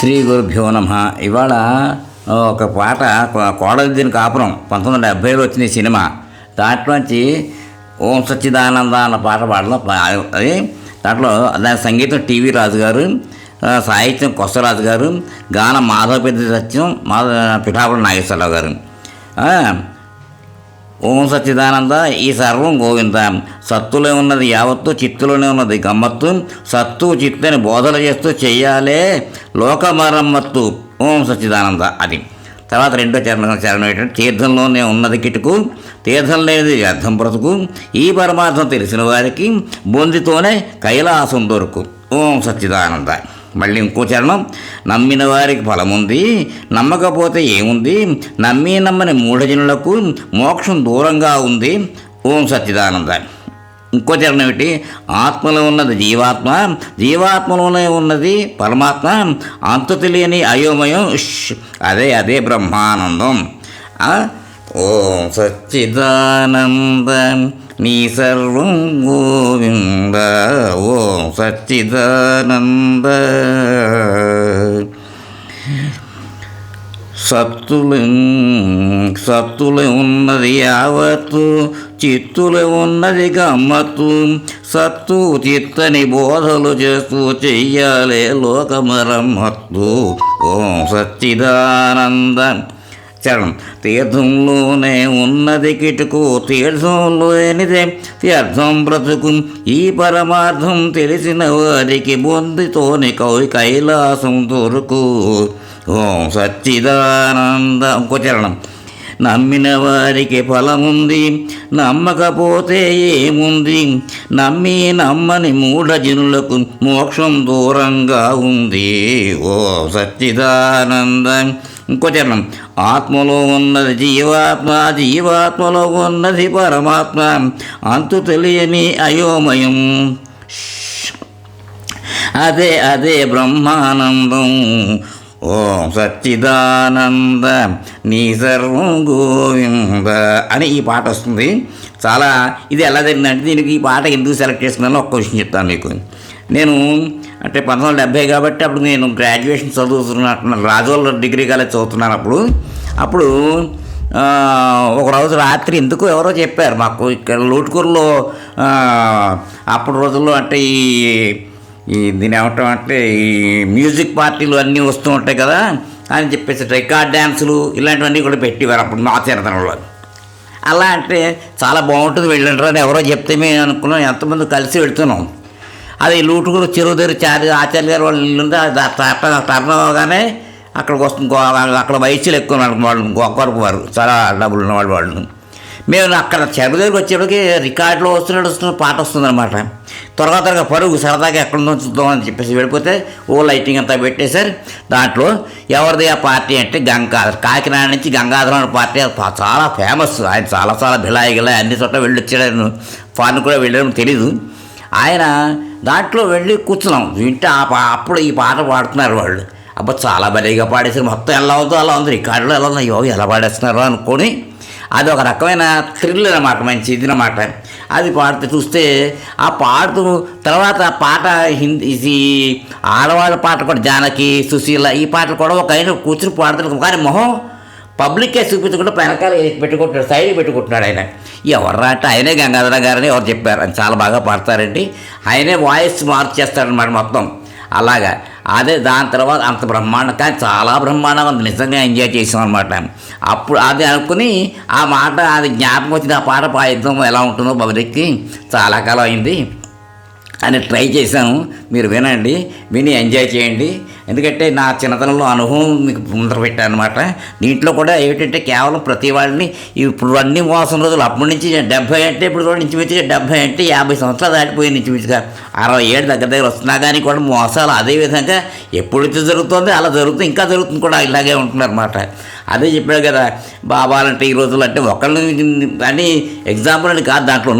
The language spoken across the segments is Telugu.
శ్రీ గురుభ్యో నమః. ఇవాళ ఒక పాట కోడలిదిని కాపురం 1970లో వచ్చిన ఈ సినిమా. దాంట్లోంచి ఓం సచ్చిదానంద అన్న పాట పాడడం అది. దాంట్లో దాని సంగీతం టీవీ రాజు గారు, సాహిత్యం కొసరాజు గారు, గానం మాధవ పెద్ద సత్యం, పిఠాపురం నాగేశ్వరరావు గారు. ఓం సచ్చిదానంద ఈ సర్వం గోవింద, సత్తులో ఉన్నది యావత్తు, చిత్తులోనే ఉన్నది గమ్మత్తు, సత్తు చిత్తని బోధన చేస్తూ చెయ్యాలే లోక మరమ్మత్తు ఓం సచ్చిదానంద. అది తర్వాత రెండో చరణం ఏంటంటే, తీర్థంలోనే ఉన్నది కిటుకు, తీర్థం లేనిది వ్యర్థం బ్రతుకు, ఈ పరమార్థం తెలిసిన వారికి బొందితోనే కైలాసం దొరుకు ఓం సచ్చిదానంద. మళ్ళీ ఇంకో చరణం, నమ్మిన వారికి ఫలముంది, నమ్మకపోతే ఏముంది, నమ్మని మూఢజనులకు మోక్షం దూరంగా ఉంది ఓం సచ్చిదానంద. ఇంకో చరణం ఏమిటి, ఆత్మలో ఉన్నది జీవాత్మ, జీవాత్మలోనే ఉన్నది పరమాత్మ, అంతు తెలియని అయోమయం అదే బ్రహ్మానందం. ఓం సచ్చిదానంద నీ సర్వం గోవింద ఓం సచ్చిదానంద. సత్తులు ఉన్నది యావత్తు, చిత్తులు ఉన్నది గమ్మత్తు, సత్తు చిత్తని బోధలు చేస్తూ చెయ్యాలే లోకమరమ్మత్తు ఓం సచ్చిదానంద. చరణం, తీర్థంలోనే ఉన్నది కిటుకు, తీర్థంలోనిదే తీర్థం బ్రతుకు, ఈ పరమార్థం తెలిసిన వారికి బొందితోని కైలాసం దొరుకు ఓం సచ్చిదానంద. ఇంకో చరణం, నమ్మిన వారికి ఫలముంది, నమ్మకపోతే ఏముంది, నమ్మని మూఢజనులకు మోక్షం దూరంగా ఉంది ఓం సచ్చిదానంద. ఇంకో చరణం, ఆత్మలో ఉన్నది జీవాత్మ, జీవాత్మలో ఉన్నది పరమాత్మ, అంతు తెలియని అయోమయం అదే బ్రహ్మానందం ఓం సచ్చిదానంద నీ సర్వం గోవింద అని ఈ పాట వస్తుంది. చాలా ఇది ఎలా జరిగిందంటే, దీనికి ఈ పాట ఎందుకు సెలెక్ట్ చేసుకున్నానో ఒక్క విషయం చెప్తాను మీకు. నేను అంటే 1970 కాబట్టి అప్పుడు నేను గ్రాడ్యుయేషన్ చదువుతున్నట్టున్నాను, రాజోళ్ళ డిగ్రీ కాలేజ్ చదువుతున్నాను. అప్పుడు ఒకరోజు రాత్రి ఎందుకు ఎవరో చెప్పారు మాకు, ఇక్కడ లూటుకూరులో అప్పుడు రోజుల్లో అంటే దీని ఏమంటాం అంటే ఈ మ్యూజిక్ పార్టీలు అన్నీ వస్తూ ఉంటాయి కదా అని చెప్పేసి రికార్డ్ డ్యాన్సులు ఇలాంటివన్నీ కూడా పెట్టేవారు అప్పుడు మా చిన్నతనంలో. అలా అంటే చాలా బాగుంటుంది వెళ్ళంటారు అని ఎవరో చెప్తే మేము అనుకున్నాం, ఎంతమంది కలిసి వెళ్తున్నాం. అది లూటుకూరు చెరువు దగ్గర ఆచార్య గారు వాళ్ళు ఇల్లు ఉంది. టర్న్ అవగానే అక్కడికి వస్తుంది. అక్కడ వయసులు ఎక్కువ వాళ్ళు గొప్ప వారు, చాలా డబ్బులు ఉన్నవాళ్ళు వాళ్ళు. మేము అక్కడ చెరువు దగ్గరికి వచ్చేప్పటికి రికార్డులో వస్తున్న పాట వస్తుందన్నమాట. త్వరగా పరుగు సరదాగా ఎక్కడుందో చూద్దామని చెప్పేసి వెళ్ళిపోతే ఓ లైటింగ్ అంతా పెట్టేశారు. దాంట్లో ఎవరిది ఆ పార్టీ అంటే గంగాధర్, కాకినాడ నుంచి గంగాధర్ అనే పార్టీ చాలా ఫేమస్. ఆయన చాలా భిలాయి అన్ని చోట్ల వెళ్ళి వచ్చాడు. ఫారెన్ కూడా వెళ్ళాడని తెలీదు. ఆయన దాంట్లో వెళ్ళి కూర్చున్నాం వింటే అప్పుడు ఈ పాట పాడుతున్నారు వాళ్ళు. అబ్బా చాలా భలేగా పాడేసారు, మొత్తం ఎలా ఉందో అలా ఉంది, రికార్డులో ఎలా ఉందో ఎలా పాడేస్తున్నారు అనుకొని అది ఒక రకమైన థ్రిల్ అన్నమాట, మంచి ఇది అన్నమాట. అది పాడుతూ చూస్తే ఆ పాడుతూ తర్వాత ఆ పాట హిందీ ఆడవాళ్ళ పాట కూడా జానకి, సుశీల ఈ పాటలు కూడా ఒక ఆయన కూర్చుని పాడుతున్నాడు. కానీ మొహం పబ్లిక్కే చూపించకుండా వెనకాల పెట్టుకుంటున్నాడు, సైడ్ పెట్టుకుంటున్నాడు. ఆయన ఎవర్రా అంటే ఆయనే గంగాధర గారని ఎవరు చెప్పారు. అని చాలా బాగా పాడతారండి, ఆయనే వాయిస్ మార్చేస్తాడనమాట మొత్తం అలాగా. అదే దాని తర్వాత అంత బ్రహ్మాండం, కానీ చాలా బ్రహ్మాండంగా నిజంగా ఎంజాయ్ చేసాం అనమాట. అప్పుడు అది అనుకుని ఆ మాట అది జ్ఞాపకం వచ్చింది, ఆ పాట పాడిద్దాం ఎలా ఉంటుందో పబ్లిక్కి, చాలా కాలం అయింది అని ట్రై చేశాను. మీరు వినండి, విని ఎంజాయ్ చేయండి. ఎందుకంటే నా చిన్నతనంలో అనుభవం మీకు ముందర పెట్టాను అనమాట. దీంట్లో కూడా ఏమిటంటే కేవలం ప్రతి వాళ్ళని ఇప్పుడు అన్ని మోసం రోజులు అప్పటి నుంచి 70 అంటే ఇప్పుడు కూడా ఇంచుమించుగా 70 అంటే 50 సంవత్సరాలు దాటిపోయింది, ఇంచుమించుగా 60 ఏళ్ళు దగ్గర వస్తున్నా కానీ కూడా మోసాలు అదేవిధంగా ఎప్పుడైతే జరుగుతుందో అలా జరుగుతుంది, ఇంకా జరుగుతుంది కూడా, ఇలాగే ఉంటున్నారన్నమాట. అదే చెప్పాడు కదా, బాబాలంటే ఈ రోజులు అంటే ఒకళ్ళని అని ఎగ్జాంపుల్ అని కాదు, దాంట్లో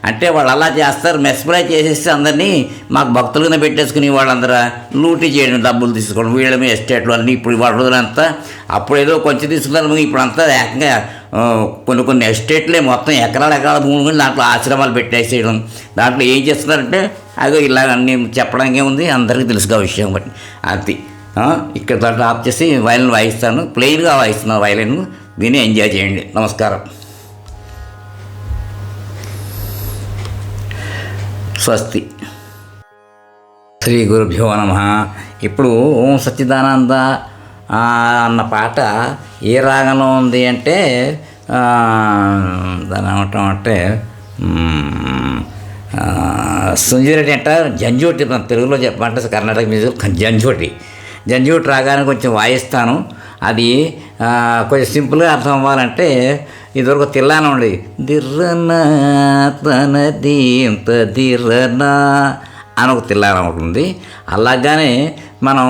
అంటే వాళ్ళు అలా చేస్తారు, మెస్ప్రై చేసేసి అందరినీ మాకు భక్తులుగానే పెట్టేసుకుని వాళ్ళందరూ లూటీ చేయడం, డబ్బులు తీసుకోవడం, వీళ్ళమే ఎస్టేట్లు అన్నీ. ఇప్పుడు వాళ్ళ రోజులంతా అప్పుడు ఏదో కొంచెం తీసుకున్నారు, ఇప్పుడు అంతా ఏకంగా కొన్ని ఎస్టేట్లే మొత్తం ఎకరాల భూములు దాంట్లో ఆశ్రమాలు పెట్టేసేయడం. దాంట్లో ఏం చేస్తున్నారంటే అదో ఇలా అన్నీ చెప్పడానికి ఉంది, అందరికీ తెలుసుగా విషయం బట్టి అది. ఇక్కడ దాంట్లో ఆఫ్ చేసి వైలిన్ వాయిస్తాను, ప్లెయిన్గా వాయిస్తున్నాను వైలిన్. విని ఎంజాయ్ చేయండి. నమస్కారం. స్వస్తి. శ్రీ గురుభ్యో నమః. ఇప్పుడు ఓం సచ్చిదానంద అన్న పాట ఏ రాగంలో ఉంది అంటే దాని ఏమంటాం అంటే సుంజిరెడ్డి అంటారు జంజోటి, మన తెలుగులో చెప్పమంటే కర్ణాటక మ్యూజిక్ జంజోటి రాగానే కొంచెం వాయిస్తాను. అది కొంచెం సింపుల్గా అర్థం అవ్వాలంటే ఇదివరకు తిల్లాన ఉండేది, దిర్రన తన దీంత దిర్రన అని ఒక తిల్లాన ఉంటుంది. అలాగానే మనం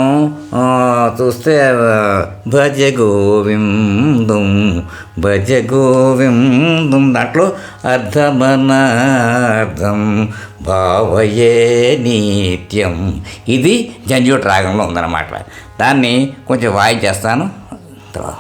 చూస్తే భజ గోవిందం దాంట్లో అర్థమనార్థం భావయే నిత్యం, ఇది జంజోటి రాగంలో ఉందన్నమాట. దాన్ని కొంచెం వాయించేస్తాను. తర్వాత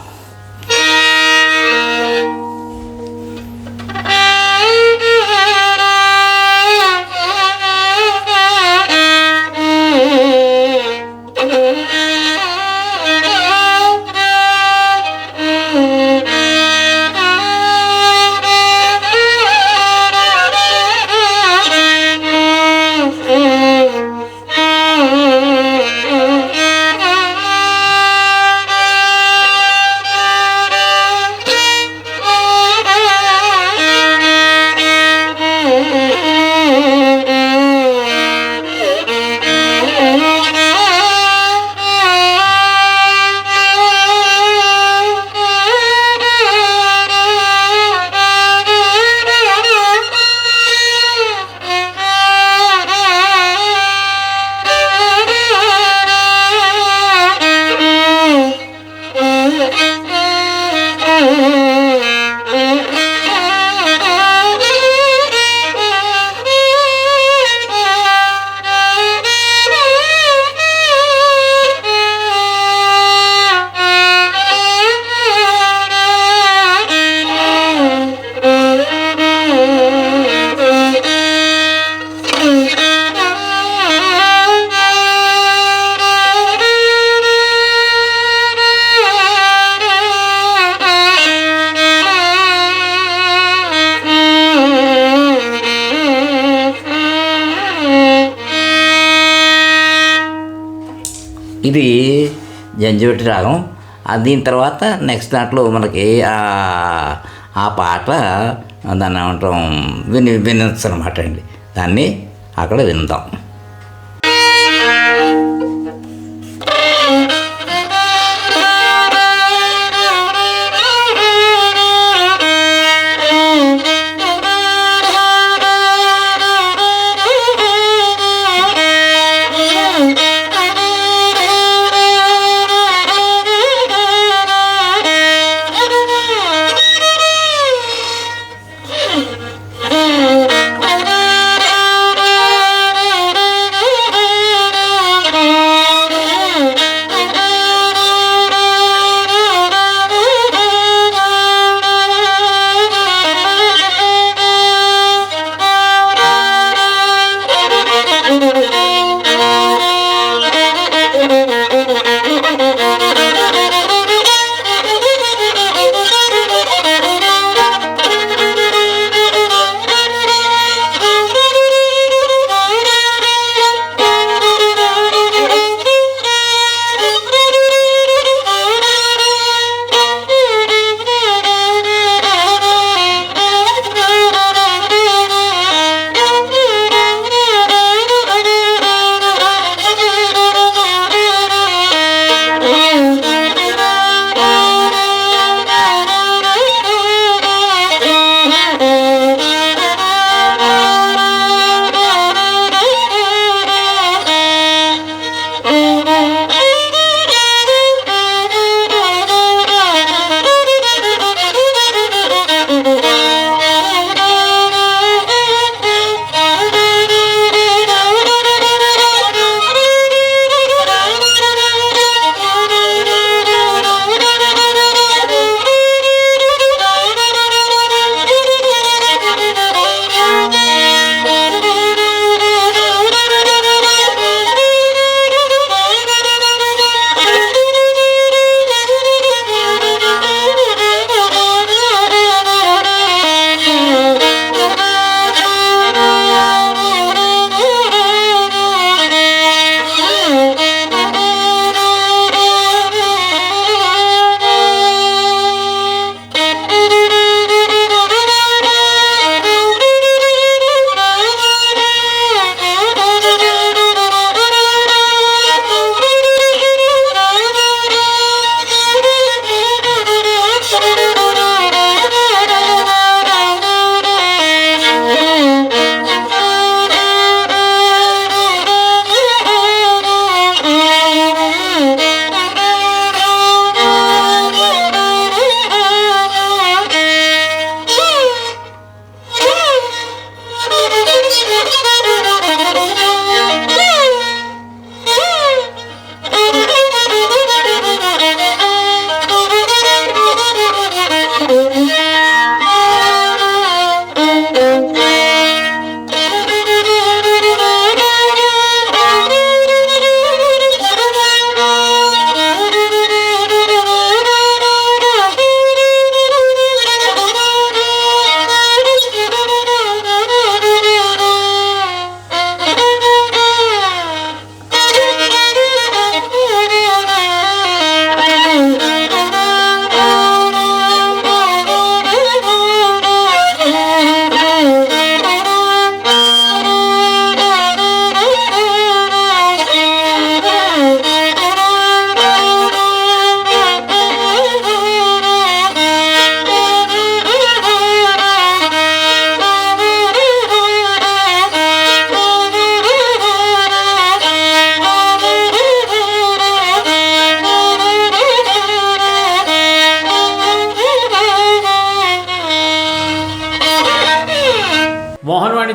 ఇది జంజోటి రాగం. దీని తర్వాత నెక్స్ట్ దాంట్లో మనకి ఆ పాట దాన్ని ఏమంటాం వినొచ్చు అనమాట అండి. దాన్ని అక్కడ విందాం.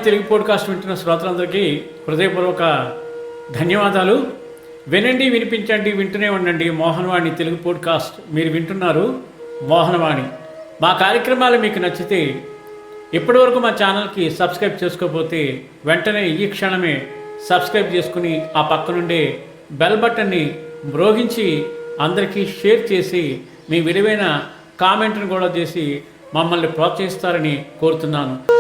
తెలుగు పాడ్కాస్ట్ వింటున్న శ్రోతలందరికీ హృదయపూర్వక ధన్యవాదాలు. వినండి, వినిపించండి, వింటూనే ఉండండి మోహనవాణి తెలుగు పాడ్కాస్ట్. మీరు వింటున్నారు మోహనవాణి. మా కార్యక్రమాలు మీకు నచ్చితే ఇప్పటివరకు మా ఛానల్కి సబ్స్క్రైబ్ చేసుకోకపోతే వెంటనే ఈ క్షణమే సబ్స్క్రైబ్ చేసుకుని ఆ పక్కనుండే బెల్ బటన్ని మ్రోగించి అందరికీ షేర్ చేసి మీ విలువైన కామెంట్ని కూడా చేసి మమ్మల్ని ప్రోత్సహిస్తారని కోరుతున్నాను.